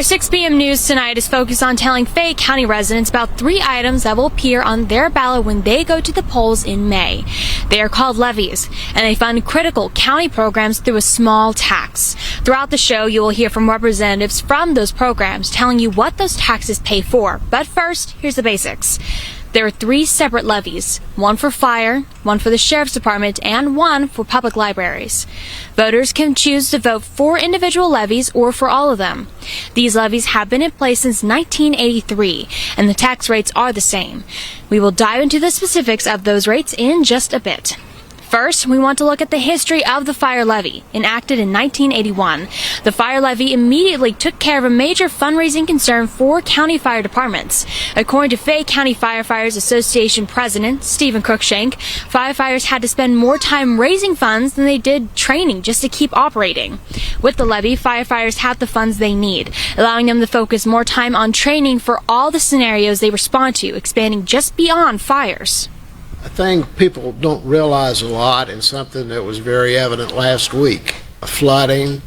Our 6 p.m. news tonight is focused on telling Fayette County residents about 3 items that will appear on their ballot when they go to the polls in May. They are called levies, and they fund critical county programs through a small tax. Throughout the show, you will hear from representatives from those programs telling you what those taxes pay for. But first, here's the basics. There are 3 separate levies, one for fire, one for the Sheriff's Department, and one for public libraries. Voters can choose to vote for individual levies or for all of them. These levies have been in place since 1983, and the tax rates are the same. We will dive into the specifics of those rates in just a bit. First, we want to look at the history of the fire levy, enacted in 1981. The fire levy immediately took care of a major fundraising concern for county fire departments. According to Fayette County Firefighters Association President Stephen Cruikshank, firefighters had to spend more time raising funds than they did training just to keep operating. With the levy, firefighters have the funds they need, allowing them to focus more time on training for all the scenarios they respond to, expanding just beyond fires. A thing people don't realize a lot, and something that was very evident last week: flooding.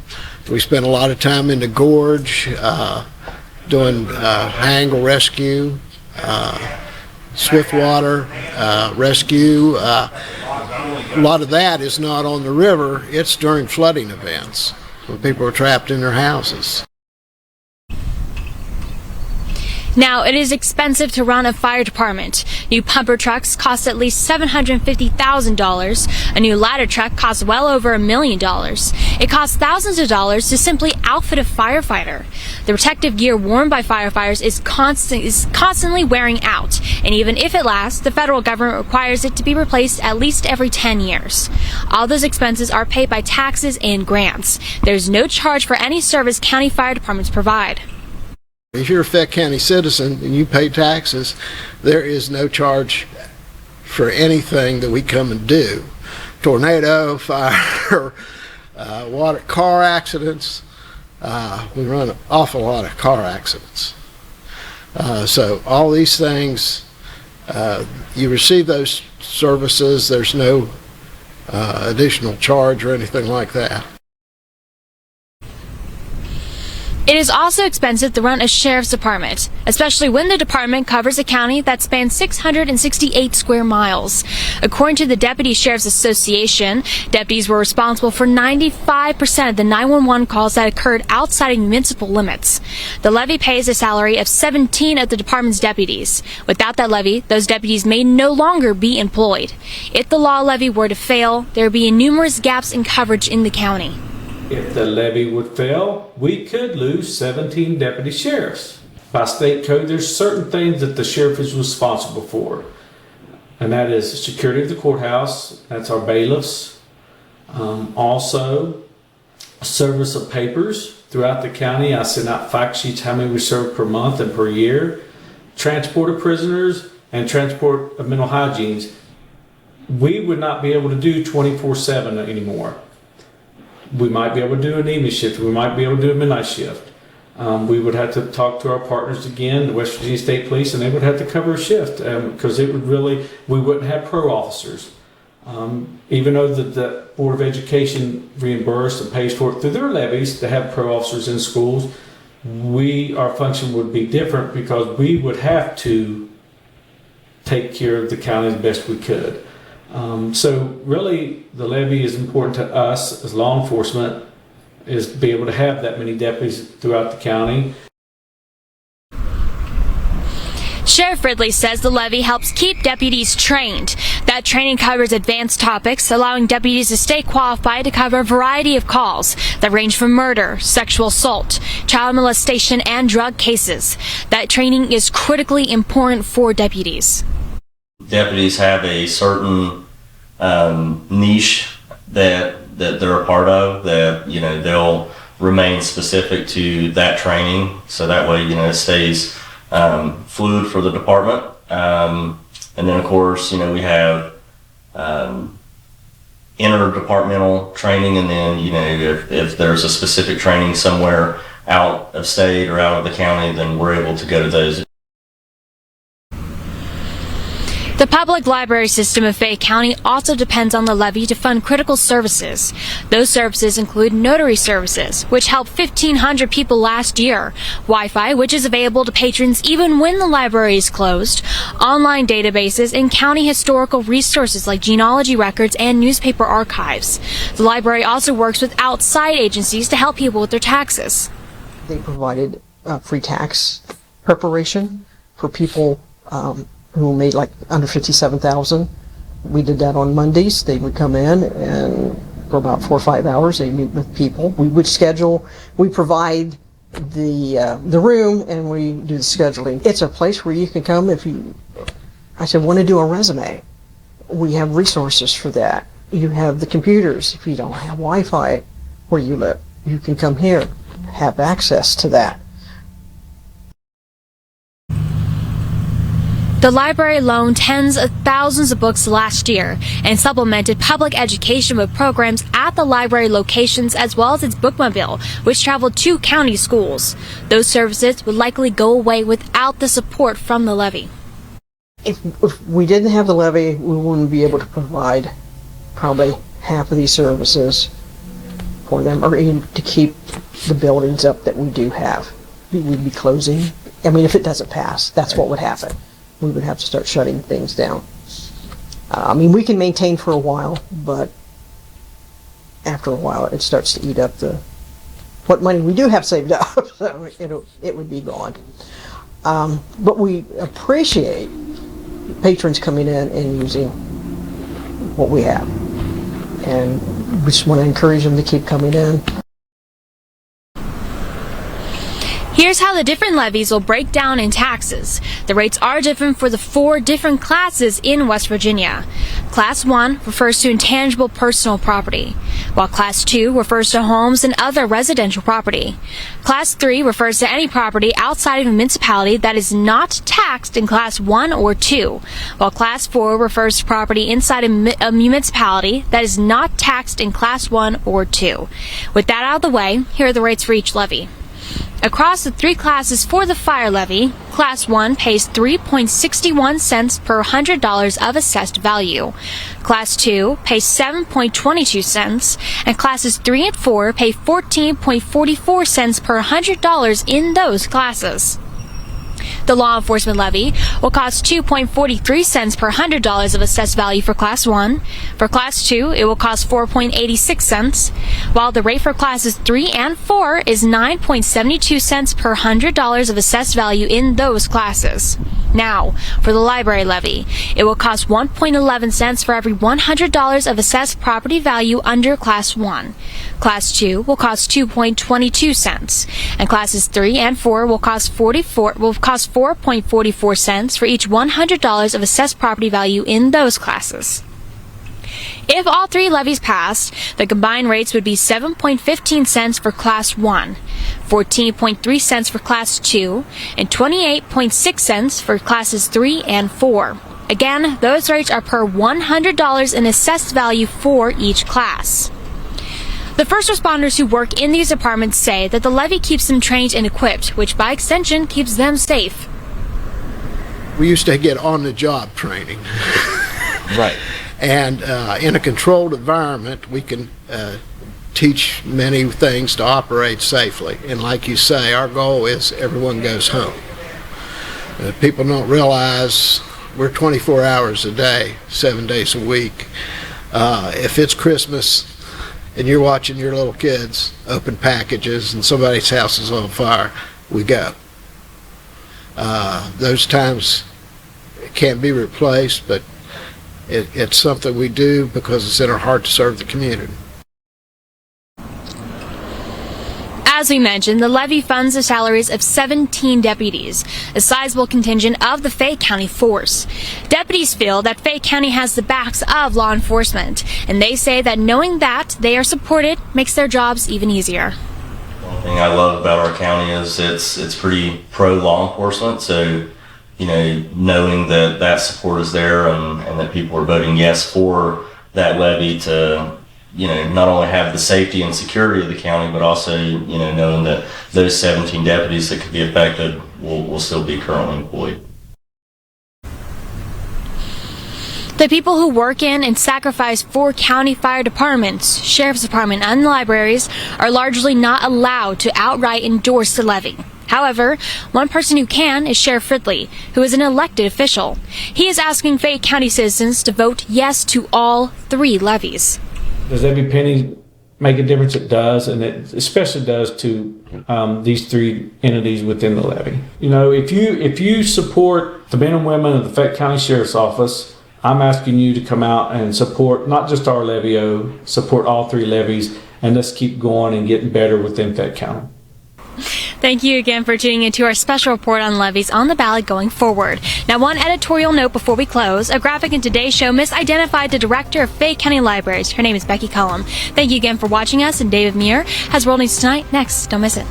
We spent a lot of time in the gorge doing angle rescue, swiftwater rescue. A lot of that is not on the river. It's during flooding events when people are trapped in their houses. Now, it is expensive to run a fire department. New pumper trucks cost at least $750,000. A new ladder truck costs well over $1 million. It costs thousands of dollars to simply outfit a firefighter. The protective gear worn by firefighters is constantly wearing out, and even if it lasts, the federal government requires it to be replaced at least every 10 years. All those expenses are paid by taxes and grants. There's no charge for any service county fire departments provide. If you're a Fayette County citizen and you pay taxes, there is no charge for anything that we come and do. Tornado, fire, water, car accidents. We run an awful lot of car accidents. So all these things, you receive those services. There's no additional charge or anything like that. It is also expensive to run a sheriff's department, especially when the department covers a county that spans 668 square miles. According to the Deputy Sheriff's Association, deputies were responsible for 95% of the 911 calls that occurred outside of municipal limits. The levy pays a salary of 17 of the department's deputies. Without that levy, those deputies may no longer be employed. If the law levy were to fail, there would be numerous gaps in coverage in the county. If the levy would fail, we could lose 17 deputy sheriffs. By state code, there's certain things that the sheriff is responsible for, and that is security of the courthouse. That's our bailiffs. Also, service of papers throughout the county. I send out fact sheets how many we serve per month and per year. Transport of prisoners and transport of mental hygienes. We would not be able to do 24/7 anymore. We might be able to do an evening shift. We might be able to do a midnight shift. We would have to talk to our partners again, the West Virginia State Police, and they would have to cover a shift because it would really, we wouldn't have pro officers. Even though the Board of Education reimbursed and pays for it through their levies to have pro officers in schools, our function would be different because we would have to take care of the county as best we could. So really, the levy is important to us as law enforcement, is to be able to have that many deputies throughout the county. Sheriff Ridley says the levy helps keep deputies trained. That training covers advanced topics, allowing deputies to stay qualified to cover a variety of calls that range from murder, sexual assault, child molestation, and drug cases. That training is critically important for deputies. Deputies have a certain niche that they're a part of, that they'll remain specific to that training, so that way it stays fluid for the department. And then of course we have interdepartmental training, and then if there's a specific training somewhere out of state or out of the county, then we're able to go to those. The public library system of Fayette County also depends on the levy to fund critical services. Those services include notary services, which helped 1,500 people last year, Wi-Fi, which is available to patrons even when the library is closed, online databases, and county historical resources like genealogy records and newspaper archives. The library also works with outside agencies to help people with their taxes. They provided free tax preparation for people who made like under $57,000. We did that on Mondays. They would come in and for about 4 or 5 hours they meet with people. We would schedule. We provide the room and we do the scheduling. It's a place where you can come if you. I said, want to do a resume. We have resources for that. You have the computers. If you don't have Wi-Fi where you live, you can come here, have access to that. The library loaned tens of thousands of books last year and supplemented public education with programs at the library locations as well as its bookmobile, which traveled to county schools. Those services would likely go away without the support from the levy. If we didn't have the levy, we wouldn't be able to provide probably half of these services for them, or even to keep the buildings up that we do have. We'd be closing. I mean, if it doesn't pass, that's what would happen. We would have to start shutting things down. I mean, we can maintain for a while, but after a while, it starts to eat up what money we do have saved up. So it would be gone. But we appreciate patrons coming in and using what we have, and we just want to encourage them to keep coming in. Here's how the different levies will break down in taxes. The rates are different for the 4 different classes in West Virginia. Class 1 refers to intangible personal property, while Class 2 refers to homes and other residential property. Class 3 refers to any property outside of a municipality that is not taxed in Class 1 or 2, while Class 4 refers to property inside a municipality that is not taxed in Class 1 or 2. With that out of the way, here are the rates for each levy. Across the 3 classes for the fire levy, Class 1 pays 3.61 cents per $100 of assessed value. Class 2 pays 7.22 cents, and Classes 3 and 4 pay 14.44 cents per $100 in those classes. The law enforcement levy will cost 2.43 cents per $100 of assessed value for Class 1. For Class 2, it will cost 4.86 cents, while the rate for Classes 3 and 4 is 9.72 cents per $100 of assessed value in those classes. Now, for the library levy, it will cost 1.11 cents for every $100 of assessed property value under Class 1. Class 2 will cost 2.22 cents, and Classes 3 and 4 will cost 4.44 cents for each $100 of assessed property value in those classes. If all 3 levies passed, the combined rates would be 7.15 cents for Class 1, 14.3 cents for Class 2, and 28.6 cents for Classes 3 and 4. Again, those rates are per $100 in assessed value for each class. The first responders who work in these departments say that the levy keeps them trained and equipped, which by extension keeps them safe. We used to get on-the-job training. Right. And in a controlled environment, we can teach many things to operate safely. And like you say, our goal is everyone goes home. People don't realize we're 24 hours a day, 7 days a week. If it's Christmas and you're watching your little kids open packages and somebody's house is on fire, we go. Those times can't be replaced, but it's something we do because it's in our heart to serve the community. As we mentioned, the levy funds the salaries of 17 deputies, a sizable contingent of the Fayette County force. Deputies feel that Fayette County has the backs of law enforcement, and they say that knowing that they are supported makes their jobs even easier. One thing I love about our county is it's pretty pro law enforcement, so knowing that that support is there and that people are voting yes for that levy to not only have the safety and security of the county, but also knowing that those 17 deputies that could be affected will still be currently employed. The people who work in and sacrifice for county fire departments, sheriff's department, and libraries are largely not allowed to outright endorse the levy. However, one person who can is Sheriff Ridley, who is an elected official. He is asking Fayette County citizens to vote yes to all 3 levies. Does every penny make a difference? It does, and it especially does to these 3 entities within the levy. You know, if you support the men and women of the Fayette County Sheriff's Office, I'm asking you to come out and support not just our levy, support all 3 levies, and let's keep going and getting better within Fayette County. Thank you again for tuning into our special report on levies on the ballot going forward. Now, one editorial note before we close. A graphic in today's show misidentified the director of Fayette County Libraries. Her name is Becky Cullum. Thank you again for watching us, and David Muir has World News Tonight next. Don't miss it.